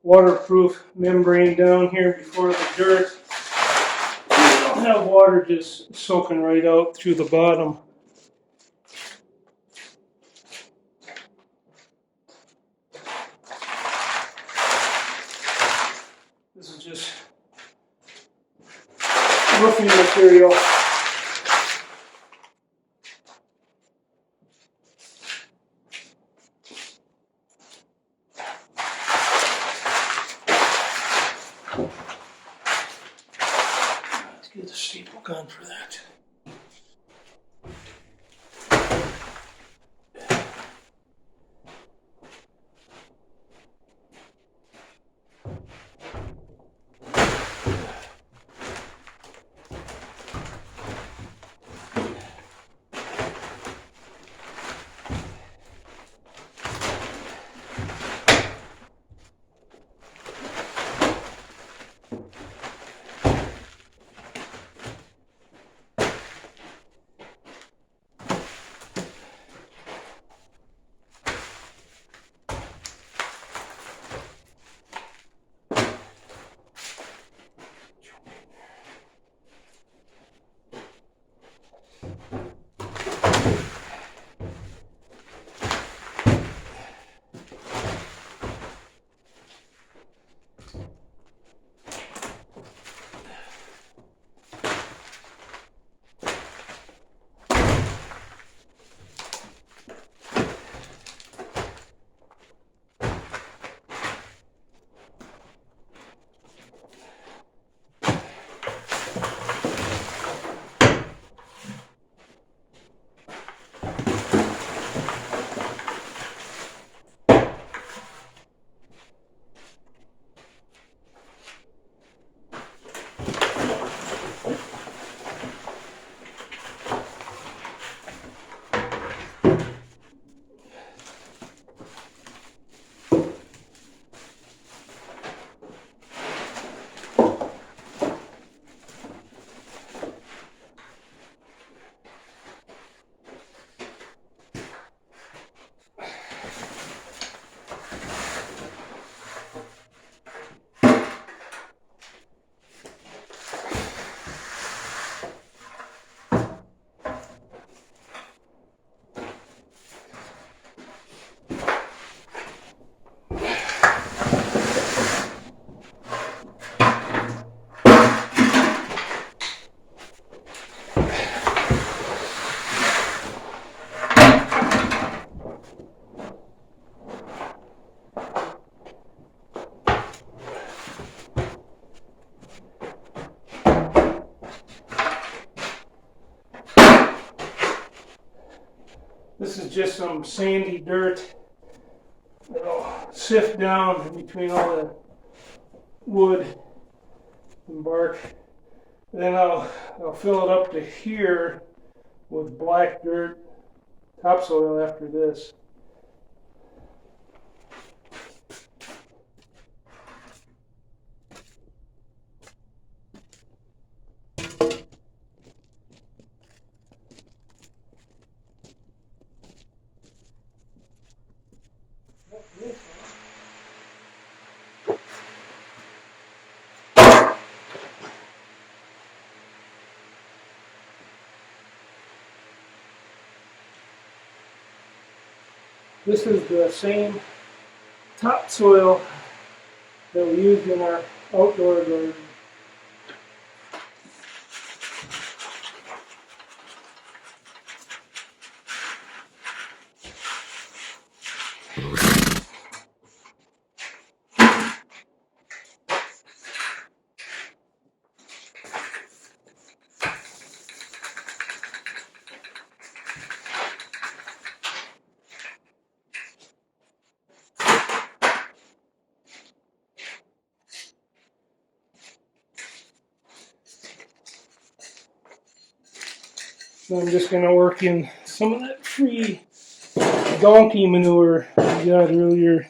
waterproof membrane down here before the dirt. You don't have water just soaking right out through the bottom. This is just roofing material. Let's get the staple gun for that. This is just some sandy dirt that'll sift down in between all the wood and bark. Then I'll fill it up to here with black dirt topsoil after this. This is the same topsoil that we used in our outdoor garden. So I'm just going to work in some of that free donkey manure we got earlier.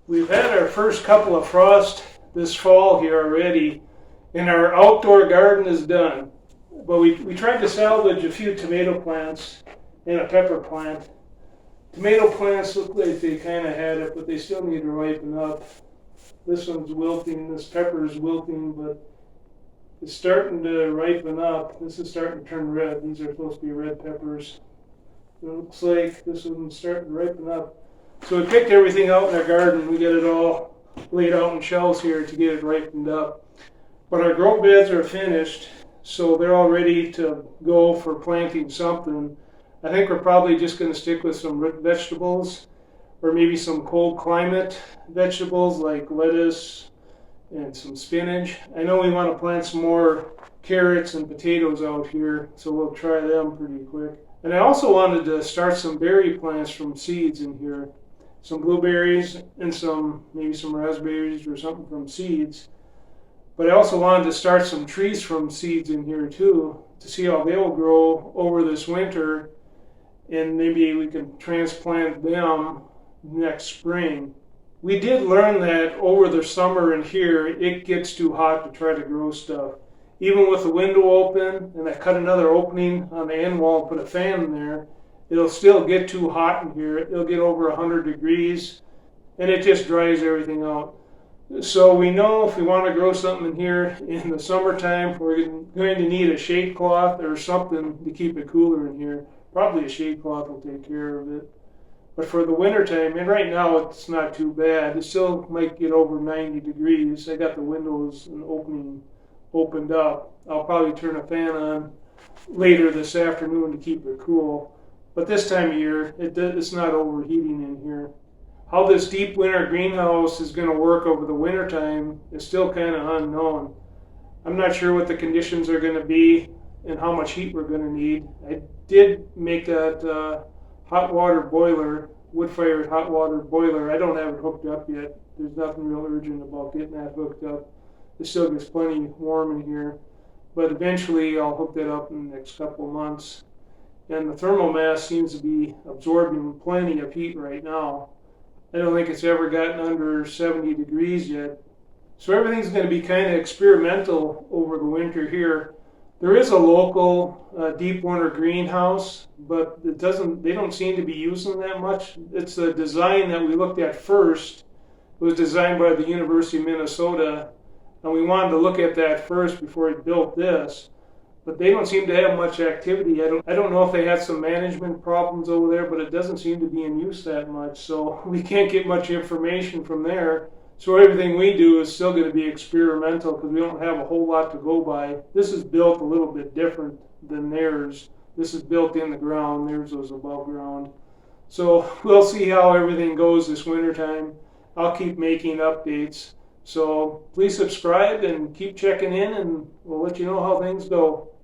We've had our first couple of frosts this fall here already, and our outdoor garden is done. But we tried to salvage a few tomato plants and a pepper plant. Tomato plants look like they kind of had it, but they still need to ripen up. This one's wilting, this pepper is wilting, but it's starting to ripen up. This is starting to turn red. These are supposed to be red peppers. It looks like this one's starting to ripen up. So we picked everything out in our garden. We got it all laid out in shelves here to get it ripened up. But our grow beds are finished, so they're all ready to go for planting something. I think we're probably just going to stick with some root vegetables, or maybe some cold climate vegetables like lettuce and some spinach. I know we want to plant some more carrots and potatoes out here, so we'll try them pretty quick. And I also wanted to start some berry plants from seeds in here. Some blueberries and maybe some raspberries or something from seeds. But I also wanted to start some trees from seeds in here too, to see how they will grow over this winter, and maybe we can transplant them next spring. We did learn that over the summer in here, it gets too hot to try to grow stuff. Even with the window open, and I cut another opening on the end wall and put a fan in there, it'll still get too hot in here. It'll get over 100 degrees, and it just dries everything out. So we know if we want to grow something in here in the summertime, we're going to need a shade cloth or something to keep it cooler in here. Probably a shade cloth will take care of it. But for the wintertime, and right now it's not too bad, it still might get over 90 degrees. I got the windows and opening opened up. I'll probably turn a fan on later this afternoon to keep it cool. But this time of year, it's not overheating in here. How this deep winter greenhouse is going to work over the wintertime is still kind of unknown. I'm not sure what the conditions are going to be and how much heat we're going to need. I did make that hot water boiler, wood-fired hot water boiler. I don't have it hooked up yet. There's nothing real urgent about getting that hooked up. It still gets plenty warm in here. But eventually I'll hook that up in the next couple of months. And the thermal mass seems to be absorbing plenty of heat right now. I don't think it's ever gotten under 70 degrees yet. So everything's going to be kind of experimental over the winter here. There is a local deep winter greenhouse, but they don't seem to be using that much. It's a design that we looked at first. It was designed by the University of Minnesota, and we wanted to look at that first before we built this. But they don't seem to have much activity. I don't know if they had some management problems over there, but it doesn't seem to be in use that much. So we can't get much information from there. So everything we do is still going to be experimental because we don't have a whole lot to go by. This is built a little bit different than theirs. This is built in the ground. Theirs was above ground. So we'll see how everything goes this wintertime. I'll keep making updates. So please subscribe and keep checking in, and we'll let you know how things go.